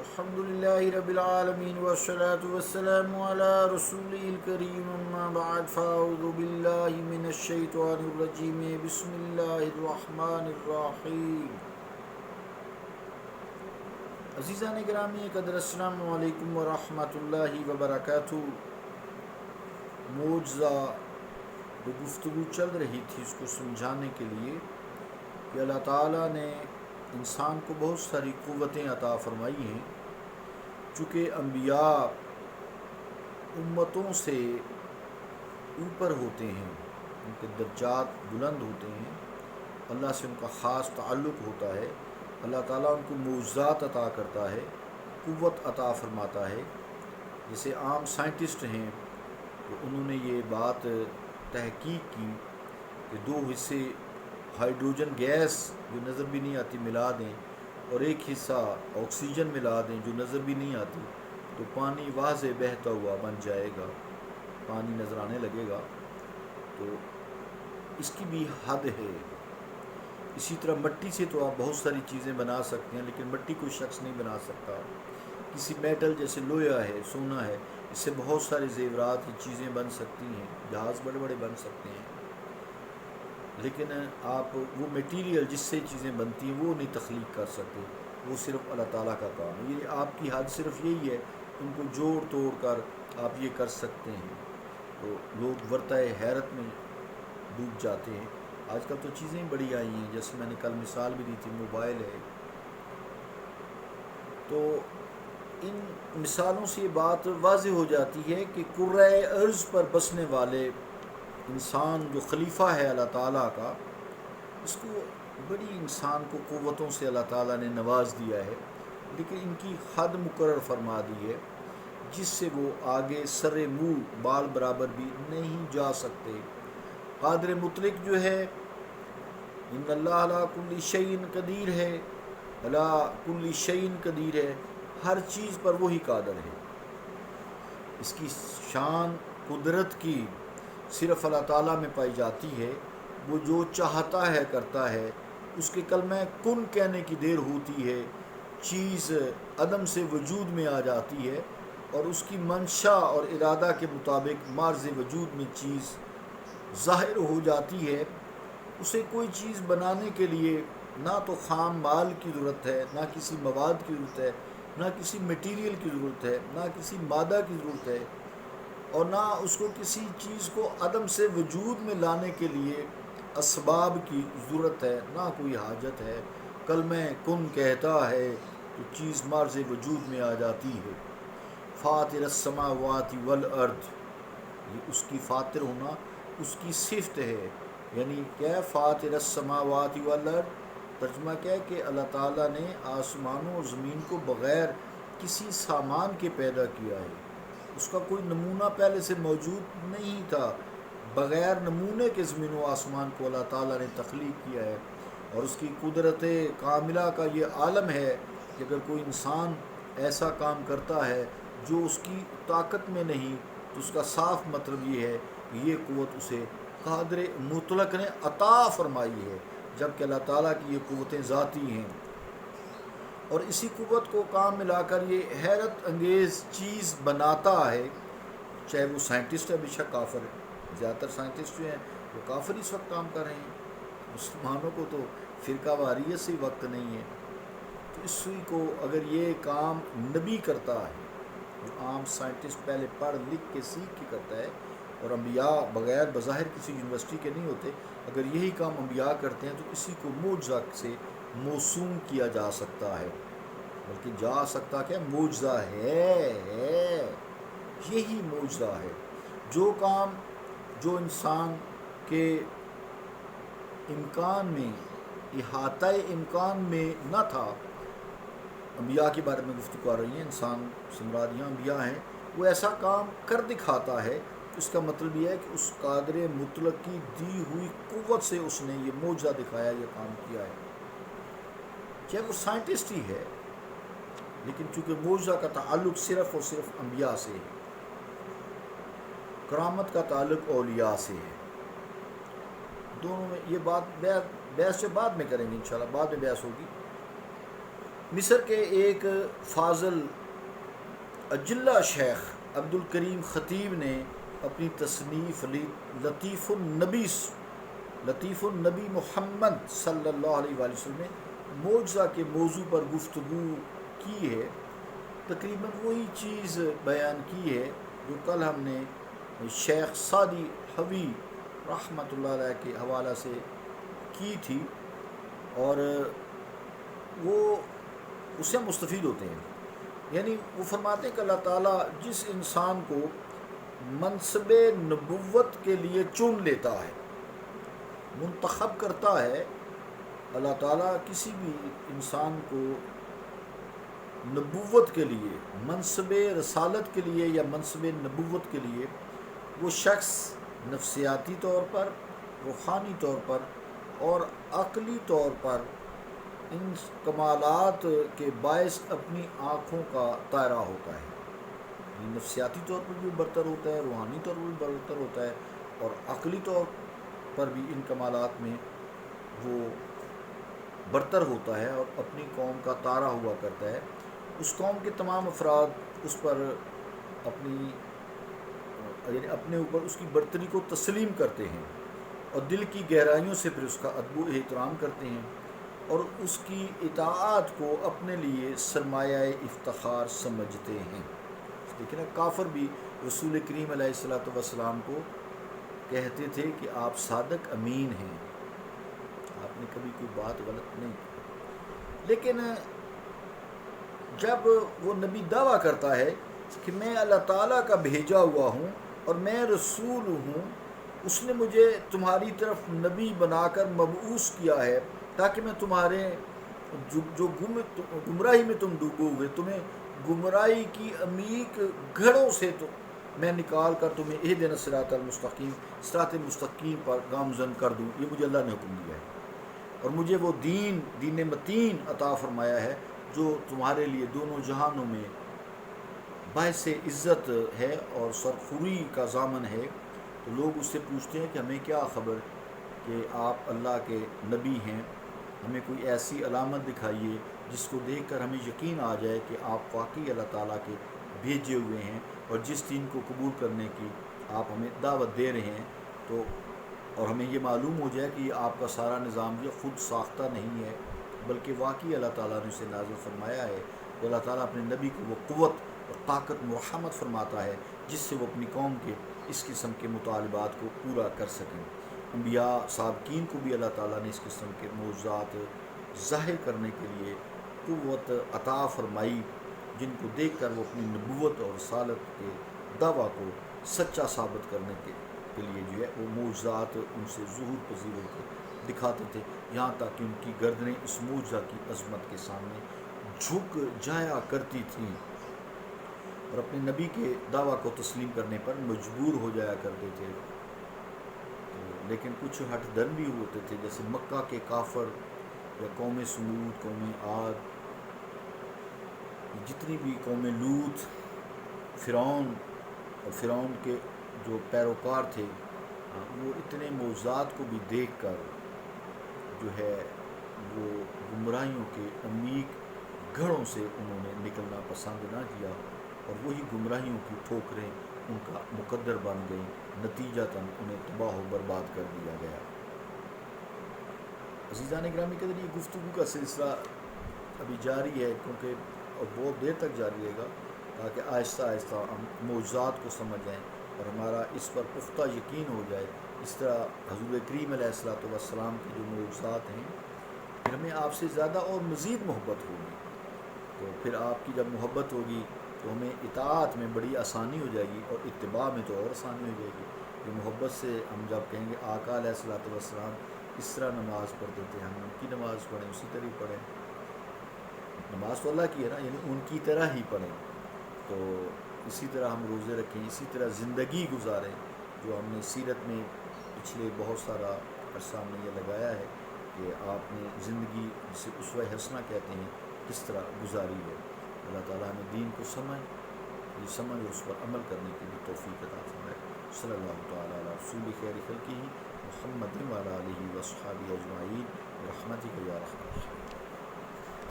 الحمد لله رب العالمين والصلاة والسلام على رسوله الكريم أما بعد فأعوذ بالله من الشيطان الرجيم بسم الله الرحمن الرحيم. عزیزان گرامی قدر السلام علیکم ورحمۃ اللہ وبرکاتہ. معجزہ جو گفتگو چل رہی تھی اس کو سمجھانے کے لیے کہ اللہ تعالیٰ نے انسان کو بہت ساری قوتیں عطا فرمائی ہیں. چونکہ انبیاء امتوں سے اوپر ہوتے ہیں، ان کے درجات بلند ہوتے ہیں، اللہ سے ان کا خاص تعلق ہوتا ہے. اللہ تعالیٰ ان کو معجزات عطا کرتا ہے، قوت عطا فرماتا ہے. جیسے عام سائنٹسٹ ہیں تو انہوں نے یہ بات تحقیق کی کہ دو حصے ہائیڈروجن گیس جو نظر بھی نہیں آتی ملا دیں اور ایک حصہ آکسیجن ملا دیں جو نظر بھی نہیں آتی تو پانی واضح بہتا ہوا بن جائے گا، پانی نظر آنے لگے گا. تو اس کی بھی حد ہے. اسی طرح مٹی سے تو آپ بہت ساری چیزیں بنا سکتے ہیں، لیکن مٹی کوئی شخص نہیں بنا سکتا. کسی میٹل جیسے لوہا ہے، سونا ہے، اس سے بہت سارے زیورات کی چیزیں بن سکتی ہیں، جہاز بڑے بڑے بن سکتے ہیں. لیکن آپ وہ میٹیریل جس سے چیزیں بنتی ہیں وہ نہیں تخلیق کر سکتے، وہ صرف اللہ تعالیٰ کا کام ہے. یہ آپ کی حد صرف یہی ہے، ان کو جوڑ توڑ کر آپ یہ کر سکتے ہیں. تو لوگ ورطۂ حیرت میں ڈوب جاتے ہیں. آج کل تو چیزیں بڑی آئی ہیں، جیسے میں نے کل مثال بھی دی تھی، موبائل ہے. تو ان مثالوں سے یہ بات واضح ہو جاتی ہے کہ کرۂ ارض پر بسنے والے انسان جو خلیفہ ہے اللہ تعالیٰ کا، اس کو بڑی انسان کو قوتوں سے اللہ تعالیٰ نے نواز دیا ہے، لیکن ان کی حد مقرر فرما دی ہے جس سے وہ آگے سر منہ بال برابر بھی نہیں جا سکتے. قادر مطلق جو ہے، ان اللہ علی کل شیء قدیر ہے، علی کل شیء قدیر ہے، ہر چیز پر وہی قادر ہے. اس کی شان قدرت کی صرف اللہ تعالیٰ میں پائی جاتی ہے. وہ جو چاہتا ہے کرتا ہے. اس کے کلمہ کن کہنے کی دیر ہوتی ہے، چیز عدم سے وجود میں آ جاتی ہے، اور اس کی منشا اور ارادہ کے مطابق مارز وجود میں چیز ظاہر ہو جاتی ہے. اسے کوئی چیز بنانے کے لیے نہ تو خام مال کی ضرورت ہے، نہ کسی مواد کی ضرورت ہے، نہ کسی میٹیریل کی ضرورت ہے، نہ کسی مادہ کی ضرورت ہے، اور نہ اس کو کسی چیز کو عدم سے وجود میں لانے کے لیے اسباب کی ضرورت ہے، نہ کوئی حاجت ہے. کلمہ کن کہتا ہے تو چیز مارز وجود میں آ جاتی ہے. فاطر السماوات والارض، یہ اس کی فاطر ہونا اس کی صفت ہے. یعنی کیا فاطر السماوات والارض، ترجمہ کیا ہے کہ اللہ تعالیٰ نے آسمانوں اور زمین کو بغیر کسی سامان کے پیدا کیا ہے. اس کا کوئی نمونہ پہلے سے موجود نہیں تھا. بغیر نمونے کے زمین و آسمان کو اللہ تعالیٰ نے تخلیق کیا ہے. اور اس کی قدرت کاملہ کا یہ عالم ہے کہ اگر کوئی انسان ایسا کام کرتا ہے جو اس کی طاقت میں نہیں تو اس کا صاف مطلب یہ ہے کہ یہ قوت اسے قادر مطلق نے عطا فرمائی ہے، جبکہ اللہ تعالیٰ کی یہ قوتیں ذاتی ہیں. اور اسی قوت کو کام ملا کر یہ حیرت انگیز چیز بناتا ہے. چاہے وہ سائنٹسٹ ہے، بے شک کافر ہے. زیادہ تر سائنٹسٹ جو ہیں وہ کافر اس وقت کام کر رہے ہیں. مسلمانوں کو تو فرقہ واریت سے وقت نہیں ہے. تو اسی کو اگر یہ کام نبی کرتا ہے، جو عام سائنٹسٹ پہلے پڑھ لکھ کے سیکھ کے کرتا ہے، اور انبیاء بغیر بظاہر کسی یونیورسٹی کے نہیں ہوتے، اگر یہی کام انبیاء کرتے ہیں تو اسی کو معجزہ سے موسوم کیا جا سکتا ہے. بلکہ جا سکتا کیا، معجزہ ہے. یہی معجزہ ہے. جو کام جو انسان کے امکان میں، احاطہ امکان میں نہ تھا. انبیاء کے بارے میں گفتگو کر رہی ہیں، انسان سے مراد یہاں انبیاء ہیں. وہ ایسا کام کر دکھاتا ہے. اس کا مطلب یہ ہے کہ اس قادر مطلق کی دی ہوئی قوت سے اس نے یہ معجزہ دکھایا، یہ کام کیا ہے. چاہے وہ سائنٹسٹ ہی ہے، لیکن چونکہ معجزہ کا تعلق صرف اور صرف انبیاء سے ہے، کرامت کا تعلق اولیاء سے ہے. دونوں میں یہ بات بحث سے بعد میں کریں گے انشاءاللہ، بعد میں بحث ہوگی. مصر کے ایک فاضل اجلہ شیخ عبد الکریم خطیب نے اپنی تصنیف لطیف النبی محمد صلی اللہ علیہ وآلہ وسلم میں معجزہ کے موضوع پر گفتگو کی ہے. تقریباً وہی چیز بیان کی ہے جو کل ہم نے شیخ سعدی حوی رحمۃ اللہ علیہ کے حوالہ سے کی تھی، اور وہ اس سے مستفید ہوتے ہیں. یعنی وہ فرماتے ہیں کہ اللہ تعالیٰ جس انسان کو منصب نبوت کے لیے چن لیتا ہے، منتخب کرتا ہے، اللہ تعالیٰ کسی بھی انسان کو نبوت کے لیے، منصب رسالت کے لیے یا منصب نبوت کے لیے، وہ شخص نفسیاتی طور پر، روحانی طور پر اور عقلی طور پر ان کمالات کے باعث اپنی آنکھوں کا طائرہ ہوتا ہے. نفسیاتی طور پر بھی برتر ہوتا ہے، روحانی طور پر بھی برتر ہوتا ہے، اور عقلی طور پر بھی ان کمالات میں وہ برتر ہوتا ہے اور اپنی قوم کا طارہ ہوا کرتا ہے. اس قوم کے تمام افراد اس پر اپنے اوپر اس کی برتری کو تسلیم کرتے ہیں اور دل کی گہرائیوں سے پھر اس کا ادب و احترام کرتے ہیں اور اس کی اطاعت کو اپنے لیے سرمایہ افتخار سمجھتے ہیں. لیکن کافر بھی رسول کریم علیہ الصلوۃ والسلام کو کہتے تھے کہ آپ صادق امین ہیں، آپ نے کبھی کوئی بات غلط نہیں کی. لیکن جب وہ نبی دعویٰ کرتا ہے کہ میں اللہ تعالیٰ کا بھیجا ہوا ہوں اور میں رسول ہوں، اس نے مجھے تمہاری طرف نبی بنا کر مبعوث کیا ہے تاکہ میں تمہارے جو گمراہی میں تم ڈوبو ہوئے، تمہیں گمراہی کی عمیق گھڑوں سے تو میں نکال کر تمہیں اہدنا الصراط المستقیم، صراط مستقیم پر گامزن کر دوں. یہ مجھے اللہ نے حکم دیا ہے اور مجھے وہ دین متین عطا فرمایا ہے جو تمہارے لیے دونوں جہانوں میں باعث عزت ہے اور سرخوری کا ضامن ہے. تو لوگ اس سے پوچھتے ہیں کہ ہمیں کیا خبر کہ آپ اللہ کے نبی ہیں، ہمیں کوئی ایسی علامت دکھائیے جس کو دیکھ کر ہمیں یقین آ جائے کہ آپ واقعی اللہ تعالیٰ کے بھیجے ہوئے ہیں اور جس دین کو قبول کرنے کی آپ ہمیں دعوت دے رہے ہیں، تو اور ہمیں یہ معلوم ہو جائے کہ یہ آپ کا سارا نظام یہ خود ساختہ نہیں ہے بلکہ واقعی اللہ تعالیٰ نے اسے نازل فرمایا ہے. تو اللہ تعالیٰ اپنے نبی کو وہ قوت اور طاقت مرحمت فرماتا ہے جس سے وہ اپنی قوم کے اس قسم کے مطالبات کو پورا کر سکیں. انبیاء سابقین کو بھی اللہ تعالیٰ نے اس قسم کے معجزات ظاہر کرنے کے لیے قوت عطا فرمائی جن کو دیکھ کر وہ اپنی نبوت اور رسالت کے دعویٰ کو سچا ثابت کرنے کے لیے جو ہے وہ معجزات ان سے ظہور پذیر ہو کے دکھاتے تھے، یہاں تک کہ ان کی گردنیں اس معجزہ کی عظمت کے سامنے جھک جایا کرتی تھیں اور اپنے نبی کے دعویٰ کو تسلیم کرنے پر مجبور ہو جایا کرتے تھے. لیکن کچھ ہٹ درم بھی ہوتے تھے، جیسے مکہ کے کافر یا قوم سمود، قوم عاد، جتنی بھی قوم لوط، فرعون اور فرعون کے جو پیروکار تھے، وہ اتنے معجزات کو بھی دیکھ کر جو ہے وہ گمراہیوں کے عمیق گھڑوں سے انہوں نے نکلنا پسند نہ کیا اور وہی گمراہیوں کی ٹھوکریں ان کا مقدر بن گئیں، نتیجتاً انہیں تباہ و برباد کر دیا گیا. عزیزان گرامی قدر، یہ گفتگو کا سلسلہ ابھی جاری ہے کیونکہ اور بہت دیر تک جاری رہے گا تاکہ آہستہ آہستہ ہم معجزات کو سمجھ جائیں اور ہمارا اس پر پختہ یقین ہو جائے. اس طرح حضور کریم علیہ الصلوۃ والسلام کی جو معجزات ہیں، پھر ہمیں آپ سے زیادہ اور مزید محبت ہوگی. تو پھر آپ کی جب محبت ہوگی تو ہمیں اطاعت میں بڑی آسانی ہو جائے گی اور اتباع میں تو اور آسانی ہو جائے گی. یہ محبت سے ہم جب کہیں گے آقا علیہ الصلوۃ والسلام اس طرح نماز پڑھتے تھے، ہم ان کی نماز پڑھیں، اسی طرح پڑھیں. نماز تو اللہ کی ہے نا، یعنی ان کی طرح ہی پڑھیں. تو اسی طرح ہم روزے رکھیں، اسی طرح زندگی گزاریں جو ہم نے سیرت میں پچھلے بہت سارا عرصہ میں یہ لگایا ہے کہ آپ نے زندگی جسے اسوہ حسنہ کہتے ہیں کس طرح گزاری ہے. اللہ تعالیٰ ہمیں دین کو یہ سمجھ اور اس پر عمل کرنے کی بھی توفیق عطا فرمائے. صلی اللہ تعالیٰ علی رسول خیر خلقہ محمد وعلی آلہ وصحبہ اجمعین برحمتک یا ارحم الراحمین.